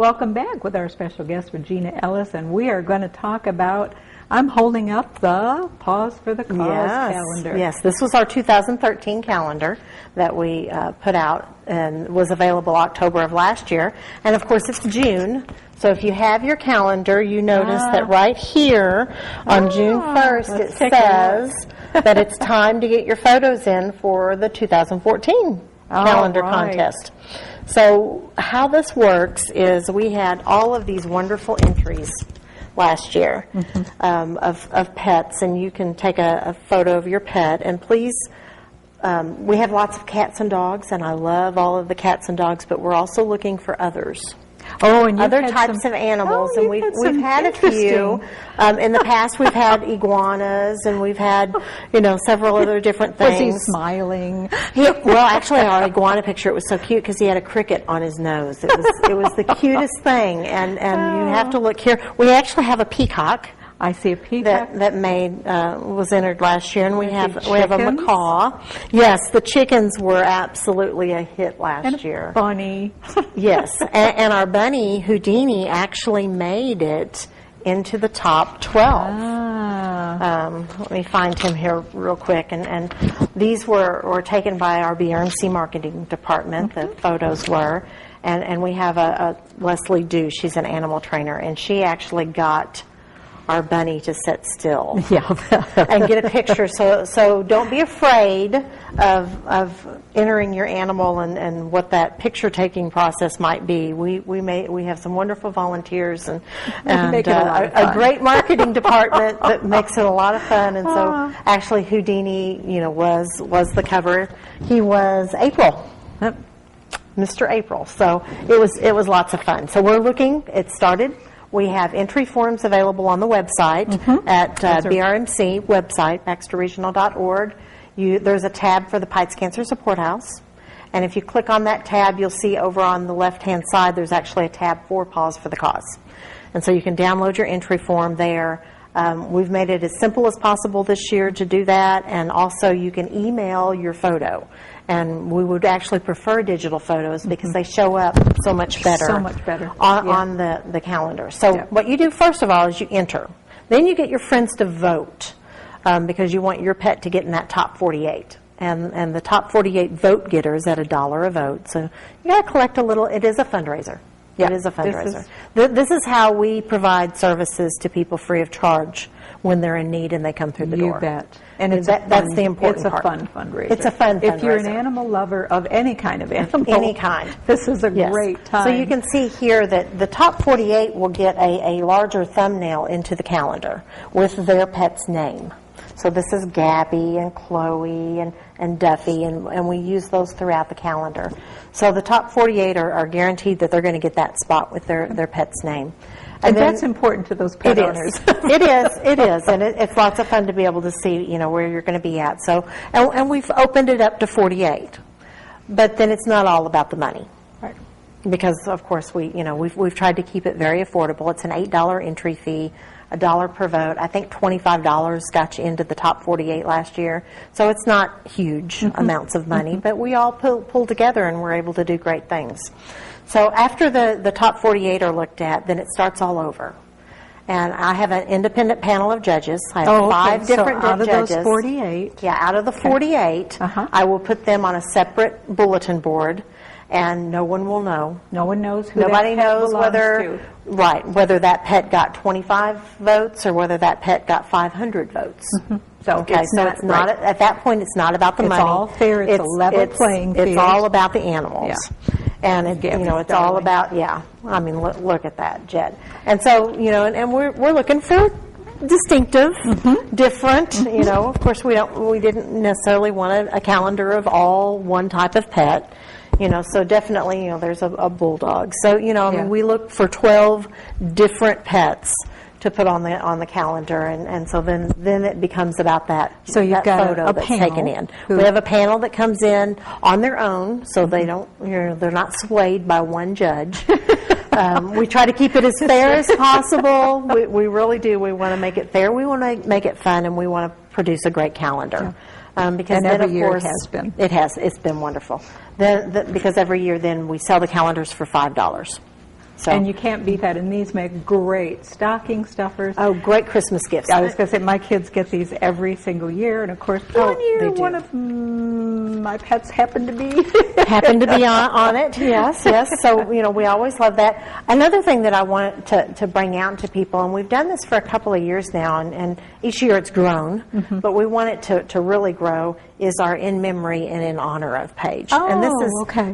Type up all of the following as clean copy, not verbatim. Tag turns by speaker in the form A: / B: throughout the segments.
A: Welcome back with our special guest, Regina Ellis, and we are going to talk about, I'm holding up the Pause for the Cause calendar.
B: Yes, this was our 2013 calendar that we put out and was available October of last year. And of course, it's June. So if you have your calendar, you notice that right here on June 1st, it says that it's time to get your photos in for the 2014 calendar contest. So how this works is we had all of these wonderful entries last year of pets, and you can take a photo of your pet. And please, we have lots of cats and dogs, and I love all of the cats and dogs, but we're also looking for others.
A: Oh, and
B: other types of animals, and we've had a few. In the past, we've had iguanas, and we've had, several other different things.
A: Was he smiling?
B: Well, actually, our iguana picture, it was so cute because he had a cricket on his nose. It was the cutest thing, and you have to look here. We actually have a peacock.
A: I see a peacock
B: that was entered last year, and we have a macaw. Yes, the chickens were absolutely a hit last year.
A: Bunny.
B: Yes, and our bunny Houdini actually made it into the top 12. Let me find him here real quick, and these were taken by our BRMC marketing department. The photos were, and we have a Leslie Dew. She's an animal trainer, and she actually got our bunny to sit still and get a picture. So don't be afraid of entering your animal and what that picture taking process might be. We have some wonderful volunteers and a great marketing department that makes it a lot of fun. And so actually Houdini, was the cover. He was April. Mr. April. So it was lots of fun. So we're looking. It started. We have entry forms available on the website at BRMC website, baxterregional.org. There's a tab for the Pites Cancer Support House. And if you click on that tab, you'll see over on the left-hand side, there's actually a tab for Pause for the Cause. And so you can download your entry form there. We've made it as simple as possible this year to do that. And also you can email your photo. And we would actually prefer digital photos because they show up so much better, on the calendar. So what you do first of all is you enter. Then you get your friends to vote because you want your pet to get in that top 48. And the top 48 vote getters at $1 a vote. So you got to collect a little. It is a fundraiser. It is a fundraiser. This is how we provide services to people free of charge when they're in need and they come through the door.
A: You bet. And
B: that's the important part.
A: It's a fun fundraiser.
B: It's a fun fundraiser.
A: If you're an animal lover of any kind of animal.
B: Any kind.
A: This is a great time.
B: So you can see here that the top 48 will get a larger thumbnail into the calendar with their pet's name. So this is Gabby and Chloe and Duffy, and we use those throughout the calendar. So the top 48 are guaranteed that they're going to get that spot with their pet's name.
A: And that's important to those pet owners.
B: It is, and it's lots of fun to be able to see, where you're going to be at. So, and we've opened it up to 48, but then it's not all about the money,
A: right?
B: Because of course we've tried to keep it very affordable. It's an $8 entry fee, $1 per vote. I think $25 got you into the top 48 last year, so it's not huge amounts of money, but we all pull together and we're able to do great things. So after the top 48 are looked at, then it starts all over. And I have an independent panel of judges. I have 5 different judges.
A: Out of those 48?
B: Yeah, out of the 48, I will put them on a separate bulletin board, and no one will know.
A: No one knows who
B: Nobody
A: that pet
B: knows whether that pet got 25 votes or whether that pet got 500 votes.
A: So
B: it's not at that point. It's not about the money.
A: It's all fair. It's a level playing field.
B: It's all about the animals.
A: Yeah.
B: And it's all about I mean, look at that jet. And so and we're looking for distinctive, different. Of course we didn't necessarily want a calendar of all one type of pet. So definitely there's a bulldog. So I mean, we look for 12 different pets to put on the calendar, and so then it becomes about that.
A: So you've got
B: photo that's taken in. We have a panel that comes in on their own, so they don't they're not swayed by one judge. We try to keep it as fair as possible. We really do. We want to make it fair. We want to make it fun, and we want to produce a great calendar. Because
A: and
B: then,
A: every
B: of course,
A: year it has been.
B: It has. It's been wonderful. Because every year then we sell the calendars for $5. So.
A: And you can't beat that. And these make great stocking stuffers.
B: Oh, great Christmas gifts.
A: I was going to say, my kids get these every single year. And of course, one year, one of my pets happened to be
B: on it. Yes, yes. So, we always love that. Another thing that I want to bring out to people, and we've done this for a couple of years now, and each year it's grown, but we want it to really grow, is our In Memory and In Honor of page.
A: Oh,
B: and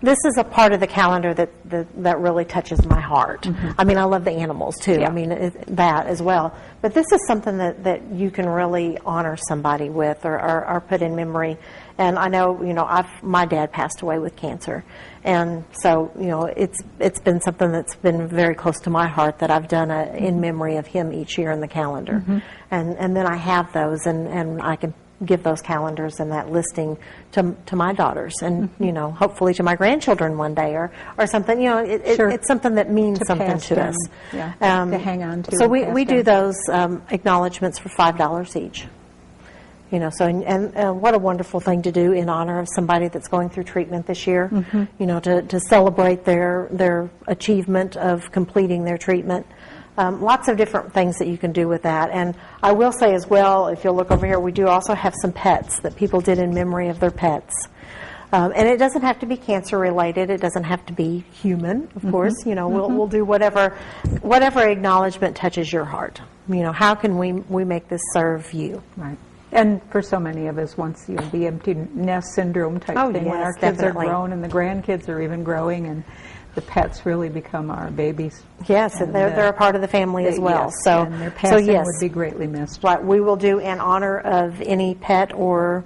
B: this is a part of the calendar that really touches my heart. I mean, I love the animals too.
A: Yeah.
B: I mean, that as well. But this is something that you can really honor somebody with or put in memory. And I know, my dad passed away with cancer. And so, it's been something that's been very close to my heart that I've done in memory of him each year in the calendar. And then I have those, and I can give those calendars and that listing to my daughters and, hopefully to my grandchildren one day or something. It's something that means something to us.
A: Yeah, to hang on to.
B: So we do those acknowledgments for $5 each. So and what a wonderful thing to do in honor of somebody that's going through treatment this year. To celebrate their achievement of completing their treatment. Lots of different things that you can do with that. And I will say as well, if you'll look over here, we do also have some pets that people did in memory of their pets. And it doesn't have to be cancer related. It doesn't have to be human, of course. We'll do whatever acknowledgement touches your heart. How can we make this serve you?
A: Right. And for so many of us, once the empty nest syndrome type thing, when
B: yes,
A: our kids
B: definitely.
A: are grown and the grandkids are even growing, and the pets really become our babies.
B: Yes, and they're a part of the family as well.
A: Yes,
B: So,
A: and their passing
B: yes,
A: would be greatly missed.
B: Right, we will do in honor of any pet or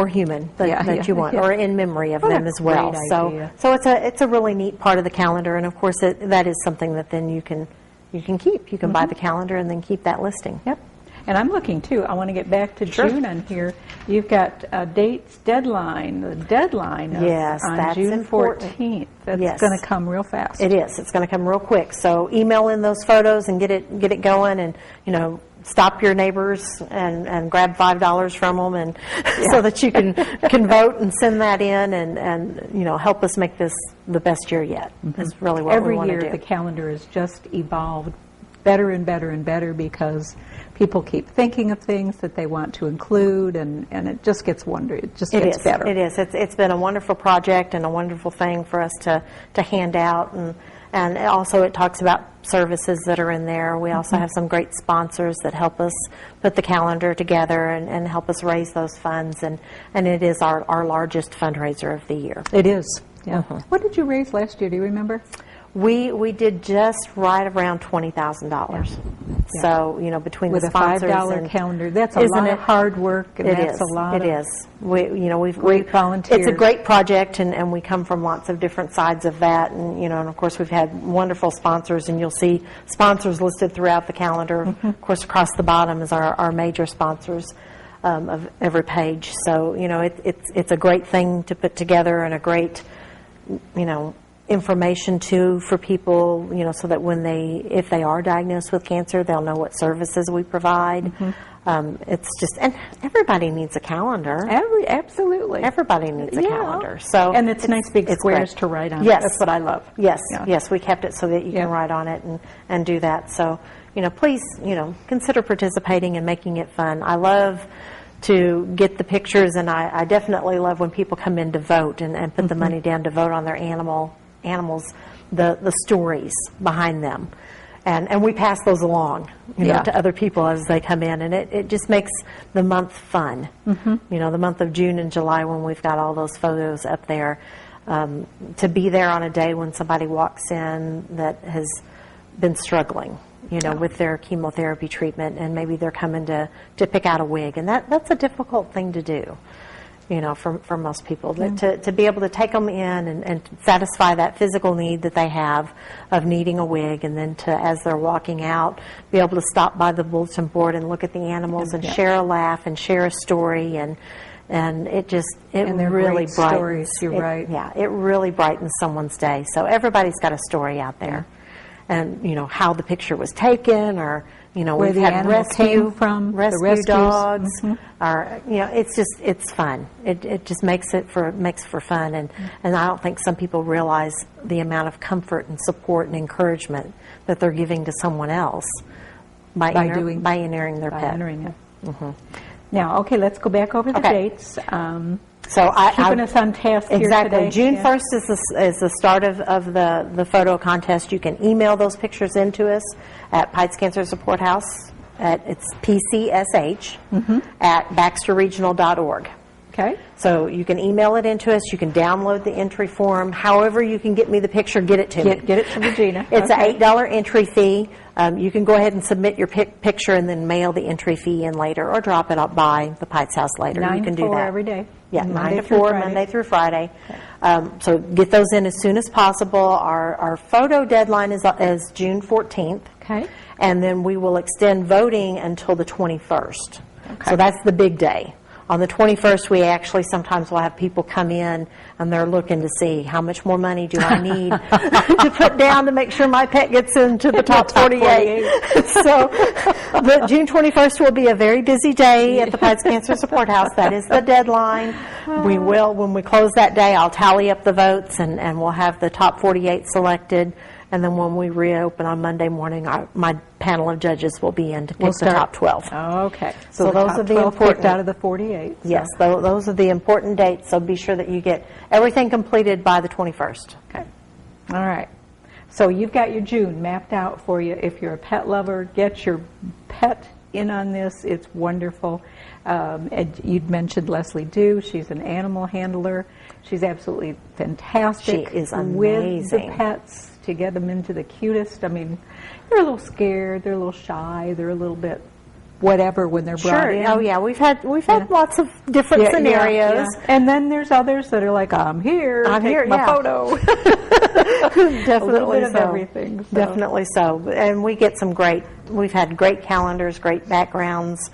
B: human that you want, or in memory of them as well.
A: great
B: So,
A: idea.
B: it's a really neat part of the calendar, and of course that is something that then you can keep. You can buy the calendar and then keep that listing.
A: Yep. And I'm looking, too. I want to get back to June on here. You've got dates, deadline. The deadline is on
B: that's
A: June
B: important.
A: 14th. That's going to come real fast.
B: It is. It's going to come real quick. So email in those photos and get it going, and stop your neighbors and grab $5 from them, and so that you can vote and send that in, and help us make this the best year yet. That's really what we want to do.
A: Every year the calendar has just evolved better and better and better because people keep thinking of things that they want to include, and it just gets gets better.
B: It is. It's been a wonderful project and a wonderful thing for us to hand out, and also it talks about services that are in there. We also have some great sponsors that help us put the calendar together and help us raise those funds, and it is our largest fundraiser of the year.
A: It is. Yeah. What did you raise last year? Do you remember?
B: We did just right around $20,000. So between
A: with
B: the sponsors
A: a $5
B: and
A: calendar, that's a lot of hard work, and that's a lot.
B: It is. We've
A: great volunteers.
B: It's a great project, and we come from lots of different sides of that, and and of course we've had wonderful sponsors, and you'll see sponsors listed throughout the calendar. Of course, across the bottom is our major sponsors of every page. So it's a great thing to put together, and a great information too for people, so that if they are diagnosed with cancer, they'll know what services we provide. It's just, and everybody needs a calendar.
A: Absolutely.
B: Everybody needs a calendar. So,
A: and it's nice big squares
B: great
A: to write on.
B: Yes.
A: That's what I love.
B: Yes, yes, we kept it so that you can write on it and do that. So, please, consider participating and making it fun. I love to get the pictures, and I definitely love when people come in to vote and put the money down to vote on their animals, the stories behind them. And we pass those along, to other people as they come in, and it just makes the month fun. The month of June and July, when we've got all those photos up there, to be there on a day when somebody walks in that has been struggling, with their chemotherapy treatment, and maybe they're coming to pick out a wig, and that's a difficult thing to do. For most people, to be able to take them in and satisfy that physical need that they have of needing a wig, and then as they're walking out, be able to stop by the bulletin board and look at the animals and share a laugh and share a story, and it really brightens.
A: Stories, you're right.
B: Yeah, it really brightens someone's day. So everybody's got a story out there. and how the picture was taken, or
A: Where
B: we've
A: the
B: had
A: animal came from, the
B: rescue
A: rescues.
B: dogs,
A: Mm-hmm.
B: or it's fun. It just makes for fun, and I don't think some people realize the amount of comfort and support and encouragement that they're giving to someone else by entering their pet.
A: Entering it. Now, okay, let's go back over the dates.
B: So
A: Keeping us on task here
B: exactly.
A: today.
B: June 1st is the start of the photo contest. You can email those pictures into us at Pikes Cancer Support House. It's PCSH at baxterregional.org.
A: Okay.
B: So you can email it into us. You can download the entry form. However you can get me the picture, get it to me.
A: Get it to Regina.
B: It's an $8 entry fee. You can go ahead and submit your picture and then mail the entry fee in later, or drop it up by the Pikes House later.
A: 9
B: you can
A: to
B: do
A: 4
B: that
A: every day.
B: Yeah,
A: Monday
B: 9 to
A: through
B: 4,
A: Friday.
B: Monday through Friday. So get those in as soon as possible. Our photo deadline is June 14th.
A: Okay.
B: And then we will extend voting until the 21st.
A: Okay.
B: So that's the big day. On the 21st, we actually sometimes will have people come in and they're looking to see how much more money do I need to put down to make sure my pet gets into the top 48. So the June 21st will be a very busy day at the Pikes Cancer Support House. That is the deadline. We will, when we close that day, I'll tally up the votes and we'll have the top 48 selected. And then when we reopen on Monday morning, my panel of judges will be in to pick the top 12.
A: Okay.
B: So
A: the
B: those
A: top
B: are the
A: 12
B: important
A: picked out of the 48. So.
B: Yes, those are the important dates. So be sure that you get everything completed by the 21st.
A: Okay. All right. So you've got your June mapped out for you. If you're a pet lover, get your pet in on this. It's wonderful. And you'd mentioned Leslie Dew. She's an animal handler. She's absolutely fantastic.
B: She is amazing.
A: With the pets, to get them into the cutest. I mean, they're a little scared. They're a little shy. They're a little bit whatever when they're brought in.
B: Oh yeah, we've had lots of different scenarios.
A: Yeah. And then there's others that are like, I'm here. Take my photo.
B: Definitely
A: a little bit of
B: so.
A: everything. So.
B: Definitely so. And we get we've had great calendars, great backgrounds,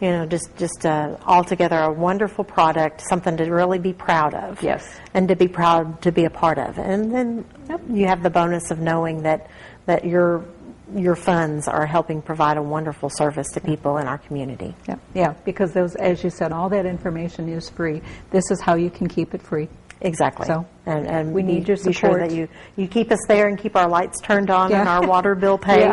B: just altogether a wonderful product, something to really be proud of.
A: Yes.
B: And to be proud to be a part of. And then you have the bonus of knowing that your funds are helping provide a wonderful service to people in our community.
A: Yeah, because those, as you said, all that information is free. This is how you can keep it free.
B: Exactly.
A: So,
B: and
A: we need your support.
B: Be sure that you keep us there and keep our lights turned on and our water bill paid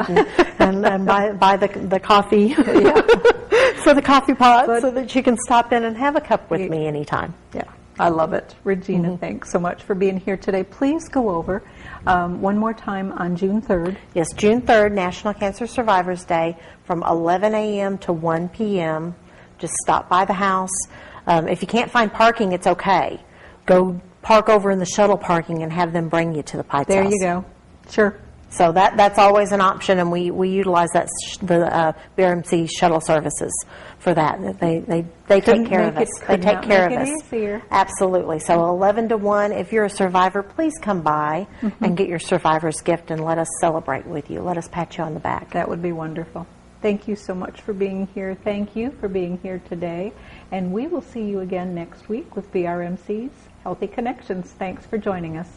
B: and buy the coffee for the coffee pot so that you can stop in and have a cup with me anytime.
A: Yeah, I love it. Regina, thanks so much for being here today. Please go over one more time on June 3rd.
B: Yes, June 3rd, National Cancer Survivors Day, from 11 a.m. to 1 p.m. Just stop by the house. If you can't find parking, it's okay. Go park over in the shuttle parking and have them bring you to the Pikes House.
A: There you go. Sure.
B: So that's always an option, and we utilize the BRMC shuttle services for that. They take care of us. They take care of us.
A: Easier.
B: Absolutely. So 11 to 1. If you're a survivor, please come by and get your survivor's gift and let us celebrate with you. Let us pat you on the back.
A: That would be wonderful. Thank you so much for being here. Thank you for being here today. And we will see you again next week with BRMC's Healthy Connections. Thanks for joining us.